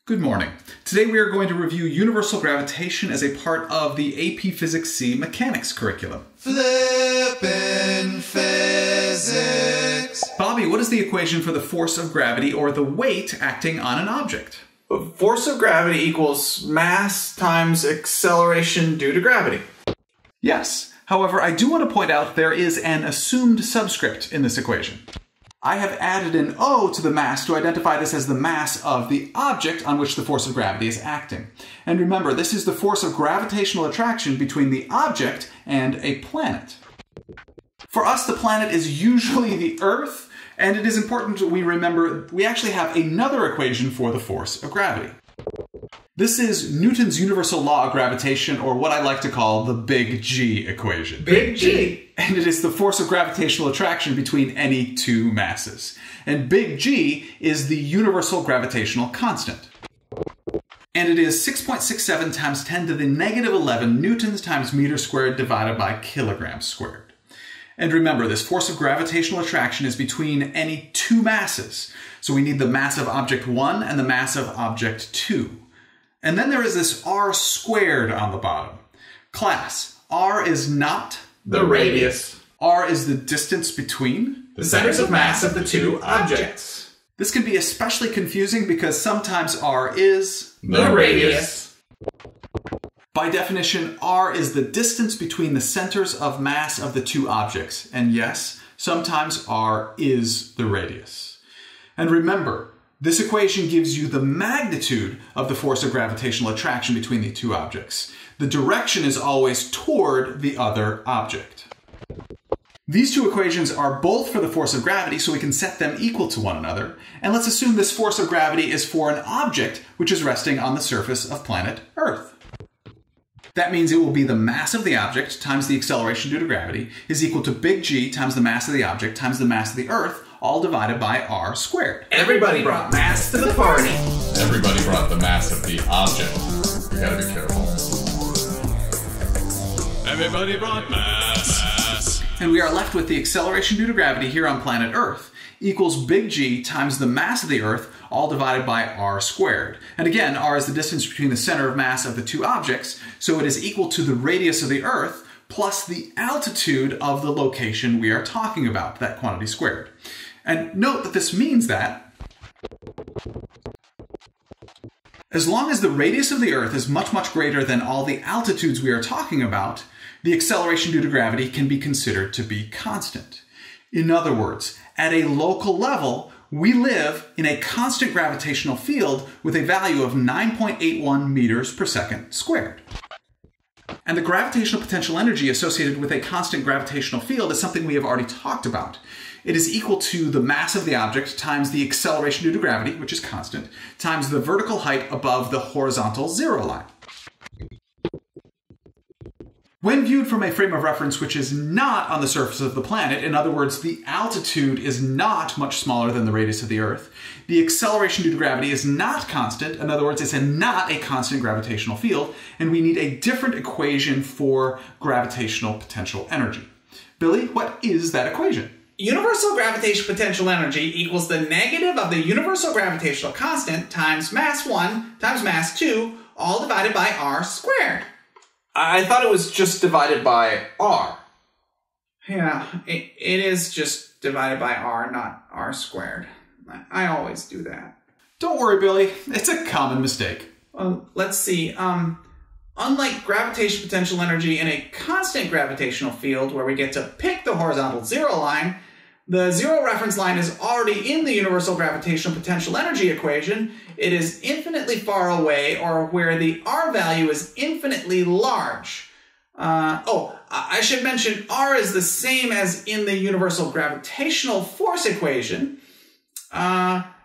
Good morning. Today we are going to review universal gravitation as a part of the AP Physics C mechanics curriculum. Flippin' physics. Bobby, what is the equation for the force of gravity or the weight acting on an object? Force of gravity equals mass times acceleration due to gravity. Yes. However, I do want to point out there is an assumed subscript in this equation. I have added an O to the mass to identify this as the mass of the object on which the force of gravity is acting. And remember, this is the force of gravitational attraction between the object and a planet. For us, the planet is usually the Earth, and it is important that we remember we actually have another equation for the force of gravity. This is Newton's universal law of gravitation, or what I like to call the Big G equation. Big G! And it is the force of gravitational attraction between any two masses. And Big G is the universal gravitational constant. And it is 6.67 times 10 to the negative 11 newtons times meter squared divided by kilograms squared. And remember, this force of gravitational attraction is between any two masses. So we need the mass of object 1 and the mass of object 2. And then there is this r squared on the bottom. Class, r is not the radius. R is the distance between the centers of mass of the two objects. This can be especially confusing because sometimes r is the radius. By definition, r is the distance between the centers of mass of the two objects. And yes, sometimes r is the radius. And remember, this equation gives you the magnitude of the force of gravitational attraction between the two objects. The direction is always toward the other object. These two equations are both for the force of gravity, so we can set them equal to one another. And let's assume this force of gravity is for an object which is resting on the surface of planet Earth. That means it will be the mass of the object times the acceleration due to gravity is equal to big G times the mass of the object times the mass of the Earth, all divided by r squared. Everybody brought mass to the party. Everybody brought the mass of the object. We gotta be careful. Everybody brought mass. And we are left with the acceleration due to gravity here on planet Earth equals big G times the mass of the Earth, all divided by r squared. And again, r is the distance between the center of mass of the two objects, so it is equal to the radius of the Earth plus the altitude of the location we are talking about, that quantity squared. And note that this means that as long as the radius of the Earth is much, much greater than all the altitudes we are talking about, the acceleration due to gravity can be considered to be constant. In other words, at a local level, we live in a constant gravitational field with a value of 9.81 meters per second squared. And the gravitational potential energy associated with a constant gravitational field is something we have already talked about. It is equal to the mass of the object times the acceleration due to gravity, which is constant, times the vertical height above the horizontal zero line. When viewed from a frame of reference which is not on the surface of the planet, in other words, the altitude is not much smaller than the radius of the Earth, the acceleration due to gravity is not constant, in other words, it's not a constant gravitational field, and we need a different equation for gravitational potential energy. Billy, what is that equation? Universal gravitational potential energy equals the negative of the universal gravitational constant times mass 1 times mass 2, all divided by r squared. I thought it was just divided by r. Yeah, it is just divided by r, not r squared. I always do that. Don't worry, Billy. It's a common mistake. Let's see. Unlike gravitational potential energy in a constant gravitational field where we get to pick the horizontal zero line, the zero reference line is already in the universal gravitational potential energy equation. It is infinitely far away, or where the r value is infinitely large. I should mention r is the same as in the universal gravitational force equation.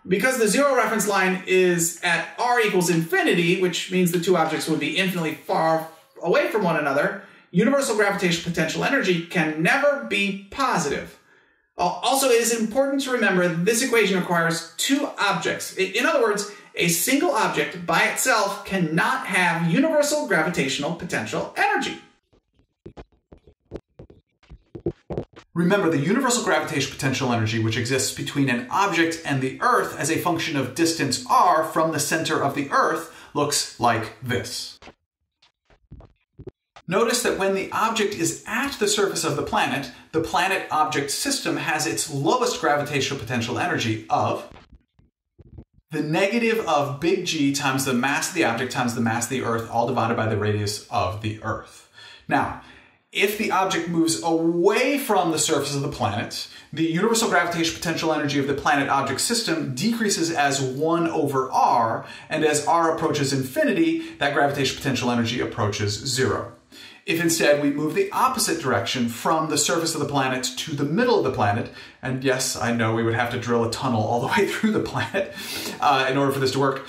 Because the zero reference line is at r equals infinity, which means the two objects would be infinitely far away from one another, universal gravitational potential energy can never be positive. Also, it is important to remember this equation requires two objects. In other words, a single object by itself cannot have universal gravitational potential energy. Remember, the universal gravitational potential energy, which exists between an object and the Earth as a function of distance r from the center of the Earth, looks like this. Notice that when the object is at the surface of the planet-object system has its lowest gravitational potential energy of the negative of big G times the mass of the object times the mass of the Earth, all divided by the radius of the Earth. Now, if the object moves away from the surface of the planet, the universal gravitational potential energy of the planet-object system decreases as 1 over r, and as r approaches infinity, that gravitational potential energy approaches 0. If instead we move the opposite direction from the surface of the planet to the middle of the planet, and yes, I know we would have to drill a tunnel all the way through the planet in order for this to work.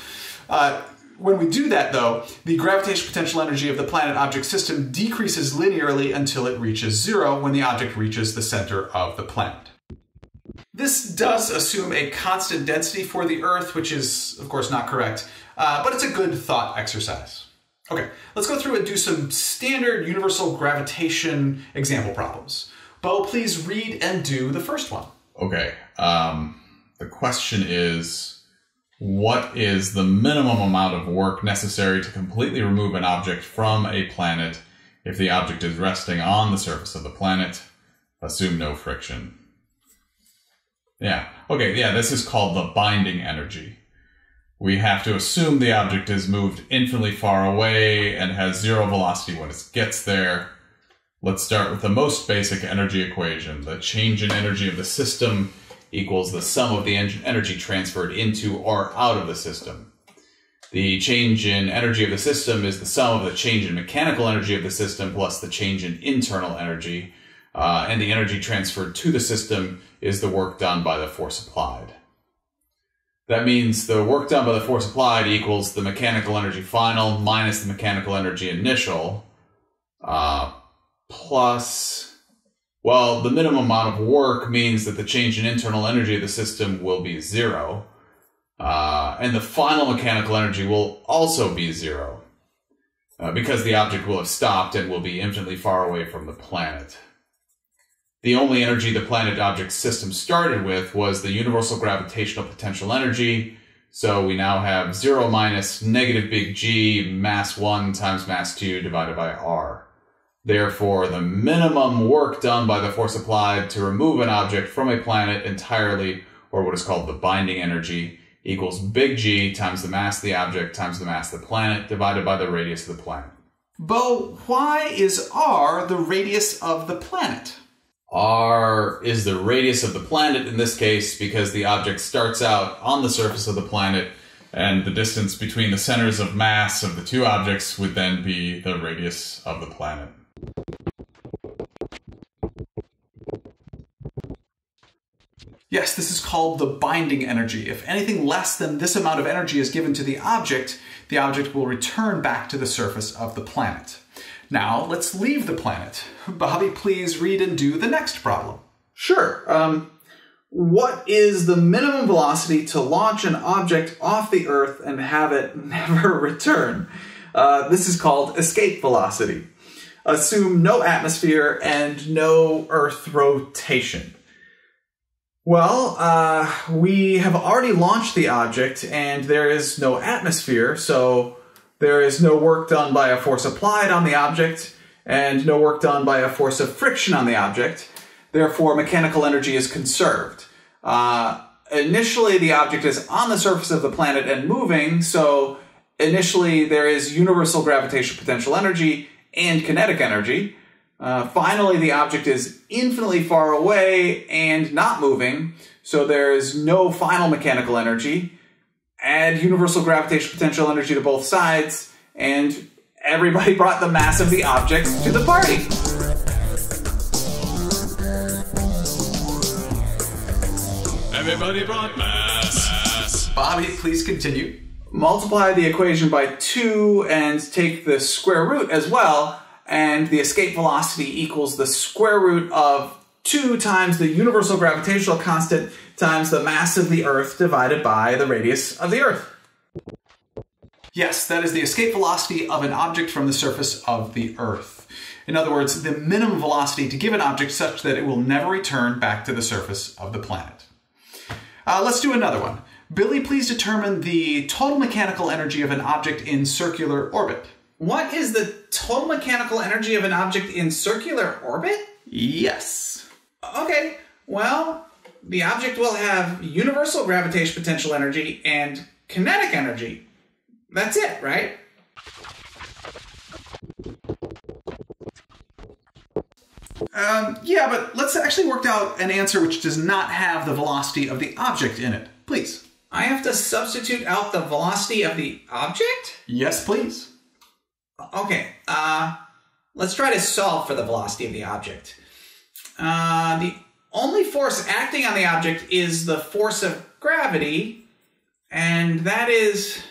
When we do that, though, the gravitational potential energy of the planet-object system decreases linearly until it reaches 0 when the object reaches the center of the planet. This does assume a constant density for the Earth, which is, of course, not correct, but it's a good thought exercise. Okay, let's go through and do some standard universal gravitation example problems. Bo, please read and do the first one. Okay, the question is, what is the minimum amount of work necessary to completely remove an object from a planet if the object is resting on the surface of the planet? Assume no friction. Yeah, okay, yeah, this is called the binding energy. We have to assume the object is moved infinitely far away and has 0 velocity when it gets there. Let's start with the most basic energy equation. The change in energy of the system equals the sum of the energy transferred into or out of the system. The change in energy of the system is the sum of the change in mechanical energy of the system plus the change in internal energy. And the energy transferred to the system is the work done by the force applied. That means the work done by the force applied equals the mechanical energy final minus the mechanical energy initial, plus, well, the minimum amount of work means that the change in internal energy of the system will be 0, and the final mechanical energy will also be 0, because the object will have stopped and will be infinitely far away from the planet. The only energy the planet-object system started with was the universal gravitational potential energy, so we now have 0 minus negative big G mass 1 times mass 2 divided by r. Therefore, the minimum work done by the force applied to remove an object from a planet entirely, or what is called the binding energy, equals big G times the mass of the object times the mass of the planet divided by the radius of the planet. Bo, why is r the radius of the planet? R is the radius of the planet in this case because the object starts out on the surface of the planet, and the distance between the centers of mass of the two objects would then be the radius of the planet. Yes, this is called the binding energy. If anything less than this amount of energy is given to the object will return back to the surface of the planet. Now, let's leave the planet. Bobby, please read and do the next problem. Sure. What is the minimum velocity to launch an object off the Earth and have it never return? This is called escape velocity. Assume no atmosphere and no Earth rotation. Well, we have already launched the object and there is no atmosphere, so there is no work done by a force applied on the object and no work done by a force of friction on the object. Therefore, mechanical energy is conserved. Initially, the object is on the surface of the planet and moving, so initially there is universal gravitational potential energy and kinetic energy. Finally, the object is infinitely far away and not moving, so there is no final mechanical energy. Add universal gravitational potential energy to both sides, and everybody brought the mass of the object to the party. Everybody brought mass. Bobby, please continue. Multiply the equation by 2 and take the square root as well, and the escape velocity equals the square root of 2 times the universal gravitational constant times the mass of the Earth divided by the radius of the Earth. Yes, that is the escape velocity of an object from the surface of the Earth. In other words, the minimum velocity to give an object such that it will never return back to the surface of the planet. Let's do another one. Billy, please determine the total mechanical energy of an object in circular orbit. What is the total mechanical energy of an object in circular orbit? Yes. Okay, well, the object will have universal gravitation potential energy and kinetic energy. That's it, right? Yeah, but let's actually work out an answer which does not have the velocity of the object in it. Please. I have to substitute out the velocity of the object? Yes, please. Okay, let's try to solve for the velocity of the object. The only force acting on the object is the force of gravity, and that is...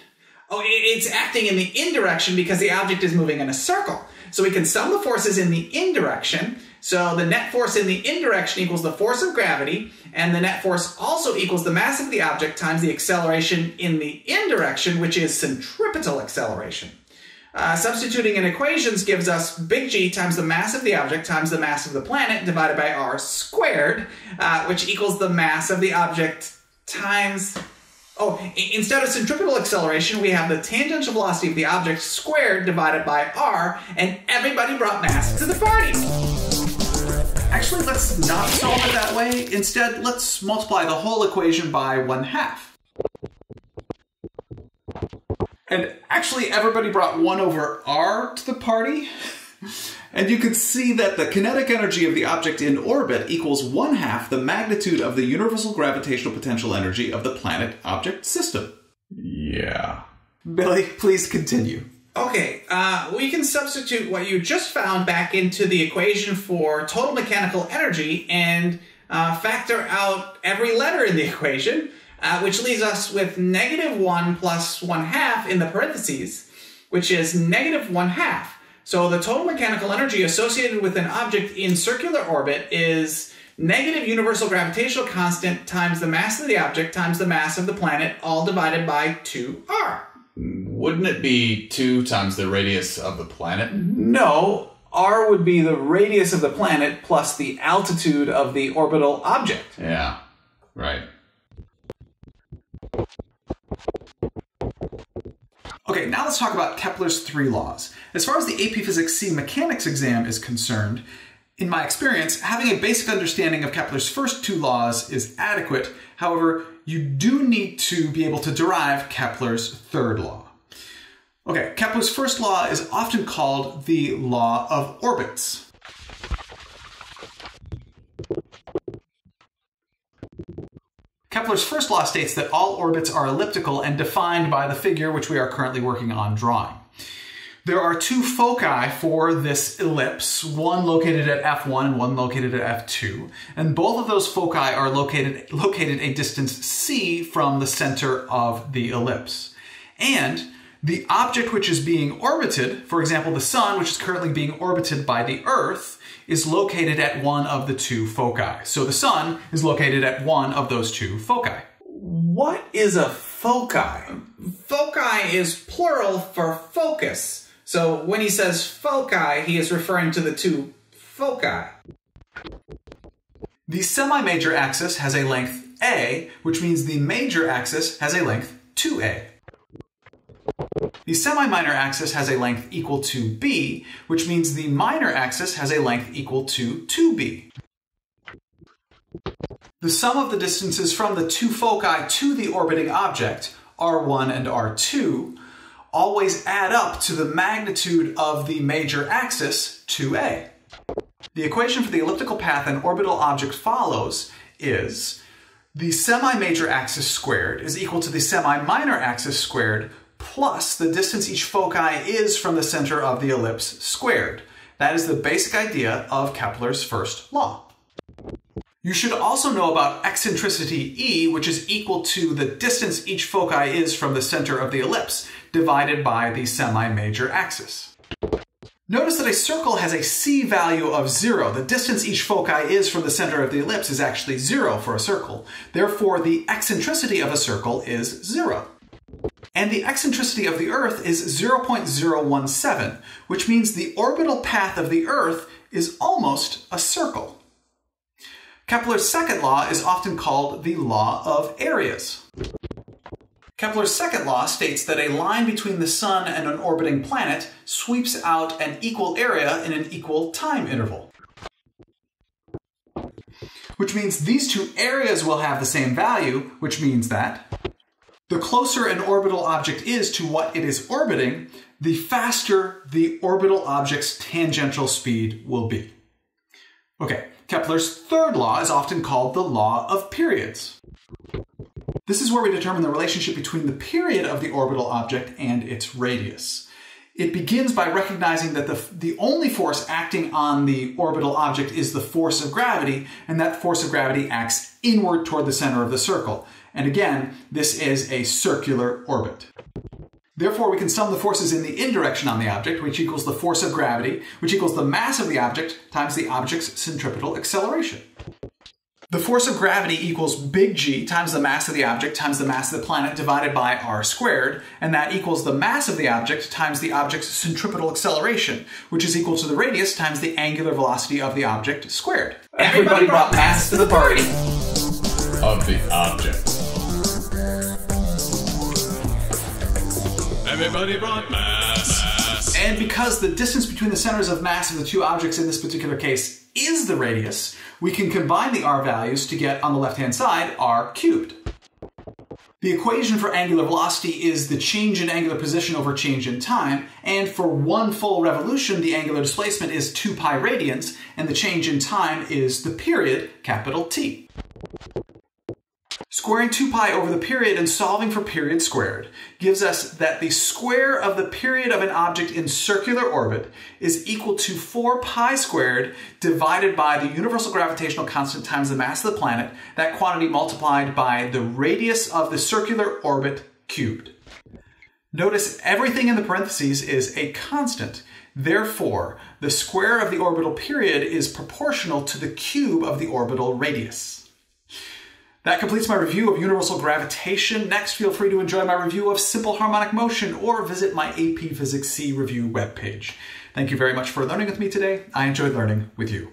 Oh, it's acting in the indirection because the object is moving in a circle. So we can sum the forces in the indirection. So the net force in the indirection equals the force of gravity, and the net force also equals the mass of the object times the acceleration in the indirection, which is centripetal acceleration. Substituting in equations gives us big G times the mass of the object times the mass of the planet divided by r squared, which equals the mass of the object times... Oh, instead of centripetal acceleration, we have the tangential velocity of the object squared divided by r, and everybody brought mass to the party. Actually, let's not solve it that way. Instead, let's multiply the whole equation by 1/2. And actually, everybody brought 1 over r to the party. And you can see that the kinetic energy of the object in orbit equals 1/2 the magnitude of the universal gravitational potential energy of the planet-object system. Yeah. Billy, please continue. Okay, we can substitute what you just found back into the equation for total mechanical energy and factor out every letter in the equation, which leaves us with -1 plus 1/2 in the parentheses, which is -1/2. So the total mechanical energy associated with an object in circular orbit is negative universal gravitational constant times the mass of the object times the mass of the planet, all divided by 2r. Wouldn't it be 2 times the radius of the planet? No, r would be the radius of the planet plus the altitude of the orbital object. Yeah, right. Okay, now let's talk about Kepler's 3 laws. As far as the AP Physics C Mechanics exam is concerned, in my experience, having a basic understanding of Kepler's first 2 laws is adequate. However, you do need to be able to derive Kepler's 3rd law. Okay, Kepler's first law is often called the law of orbits. Kepler's first law states that all orbits are elliptical and defined by the figure which we are currently working on drawing. There are 2 foci for this ellipse, one located at F1 and one located at F2, and both of those foci are located a distance c from the center of the ellipse. And the object which is being orbited, for example the Sun, which is currently being orbited by the Earth, is located at one of the 2 foci. So the Sun is located at one of those 2 foci. What is a foci? Foci is plural for focus. So when he says foci, he is referring to the 2 foci. The semi-major axis has a length a, which means the major axis has a length 2a. The semi-minor axis has a length equal to b, which means the minor axis has a length equal to 2b. The sum of the distances from the 2 foci to the orbiting object, r1 and r2, always add up to the magnitude of the major axis, 2a. The equation for the elliptical path an orbital object follows is the semi-major axis squared is equal to the semi-minor axis squared plus the distance each foci is from the center of the ellipse squared. That is the basic idea of Kepler's first law. You should also know about eccentricity E, which is equal to the distance each foci is from the center of the ellipse, divided by the semi-major axis. Notice that a circle has a C value of 0. The distance each foci is from the center of the ellipse is actually 0 for a circle. Therefore, the eccentricity of a circle is 0. And the eccentricity of the Earth is 0.017, which means the orbital path of the Earth is almost a circle. Kepler's second law is often called the law of areas. Kepler's second law states that a line between the Sun and an orbiting planet sweeps out an equal area in an equal time interval. Which means these two areas will have the same value, which means that the closer an orbital object is to what it is orbiting, the faster the orbital object's tangential speed will be. Okay, Kepler's third law is often called the law of periods. This is where we determine the relationship between the period of the orbital object and its radius. It begins by recognizing that the only force acting on the orbital object is the force of gravity, and that force of gravity acts inward toward the center of the circle. And again, this is a circular orbit. Therefore, we can sum the forces in the indirection on the object, which equals the force of gravity, which equals the mass of the object times the object's centripetal acceleration. The force of gravity equals big G times the mass of the object times the mass of the planet divided by r squared, and that equals the mass of the object times the object's centripetal acceleration, which is equal to the radius times the angular velocity of the object squared. Everybody brought mass to the party. Of the object. Everybody brought mass. And because the distance between the centers of mass of the two objects in this particular case is the radius, we can combine the r values to get, on the left-hand side, r cubed. The equation for angular velocity is the change in angular position over change in time, and for one full revolution, the angular displacement is 2 pi radians, and the change in time is the period, capital T. Squaring 2 pi over the period and solving for period squared gives us that the square of the period of an object in circular orbit is equal to 4 pi squared divided by the universal gravitational constant times the mass of the planet, that quantity multiplied by the radius of the circular orbit cubed. Notice everything in the parentheses is a constant. Therefore, the square of the orbital period is proportional to the cube of the orbital radius. That completes my review of universal gravitation. Next, feel free to enjoy my review of simple harmonic motion or visit my AP Physics C review webpage. Thank you very much for learning with me today. I enjoyed learning with you.